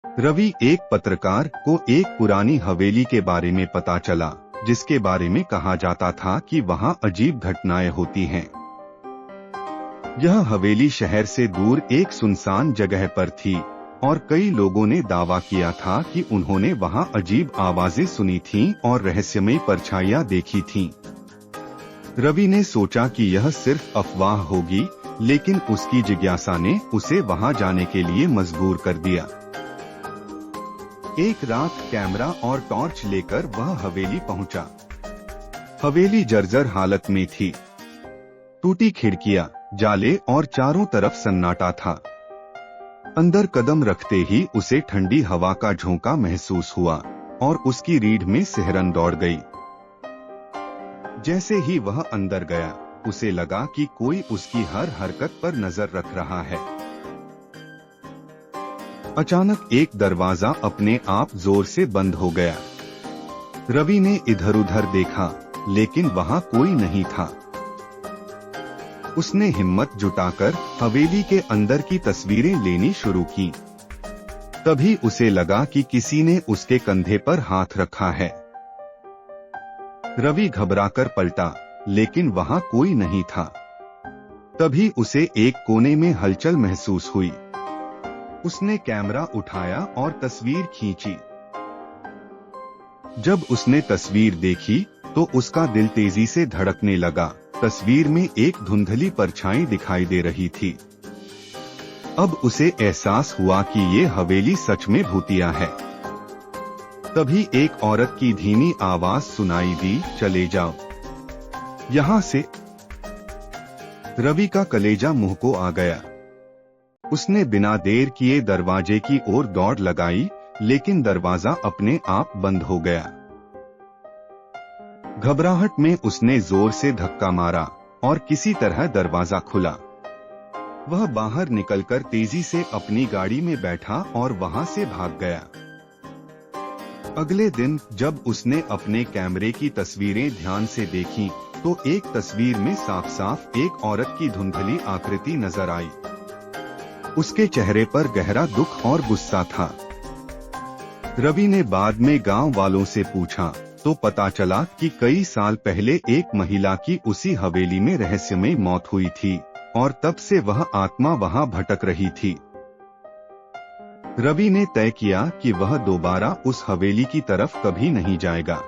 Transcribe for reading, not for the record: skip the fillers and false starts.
रवि एक पत्रकार को एक पुरानी हवेली के बारे में पता चला, जिसके बारे में कहा जाता था कि वहां अजीब घटनाएं होती हैं। यह हवेली शहर से दूर एक सुनसान जगह पर थी और कई लोगों ने दावा किया था कि उन्होंने वहां अजीब आवाजें सुनी थीं और रहस्यमयी परछाइयां देखी थीं। रवि ने सोचा कि यह सिर्फ अफवाह होगी, लेकिन उसकी जिज्ञासा ने उसे वहां जाने के लिए मजबूर कर दिया। एक रात कैमरा और टॉर्च लेकर वह हवेली पहुंचा। हवेली जर्जर हालत में थी। टूटी खिड़कियां, जाले और चारों तरफ सन्नाटा था। अंदर कदम रखते ही उसे ठंडी हवा का झोंका महसूस हुआ और उसकी रीढ़ में सिहरन दौड़ गई। जैसे ही वह अंदर गया, उसे लगा कि कोई उसकी हर हरकत पर नजर रख रहा है। अचानक एक दरवाजा अपने आप जोर से बंद हो गया। रवि ने इधर उधर देखा, लेकिन वहां कोई नहीं था। उसने हिम्मत जुटाकर हवेली के अंदर की तस्वीरें लेनी शुरू की। तभी उसे लगा कि किसी ने उसके कंधे पर हाथ रखा है। रवि घबराकर पलटा, लेकिन वहां कोई नहीं था। तभी उसे एक कोने में हलचल महसूस हुई। उसने कैमरा उठाया और तस्वीर खींची। जब उसने तस्वीर देखी तो उसका दिल तेजी से धड़कने लगा। तस्वीर में एक धुंधली परछाई दिखाई दे रही थी। अब उसे एहसास हुआ कि ये हवेली सच में भूतिया है। तभी एक औरत की धीमी आवाज सुनाई दी, चले जाओ यहाँ से। रवि का कलेजा मुंह को आ गया। उसने बिना देर किए दरवाजे की ओर दौड़ लगाई, लेकिन दरवाजा अपने आप बंद हो गया। घबराहट में उसने जोर से धक्का मारा और किसी तरह दरवाजा खुला। वह बाहर निकलकर तेजी से अपनी गाड़ी में बैठा और वहां से भाग गया। अगले दिन जब उसने अपने कैमरे की तस्वीरें ध्यान से देखीं, तो एक तस्वीर में साफ साफ एक औरत की धुंधली आकृति नजर आई। उसके चेहरे पर गहरा दुख और गुस्सा था। रवि ने बाद में गांव वालों से पूछा तो पता चला कि कई साल पहले एक महिला की उसी हवेली में रहस्यमयी मौत हुई थी और तब से वह आत्मा वहां भटक रही थी। रवि ने तय किया कि वह दोबारा उस हवेली की तरफ कभी नहीं जाएगा।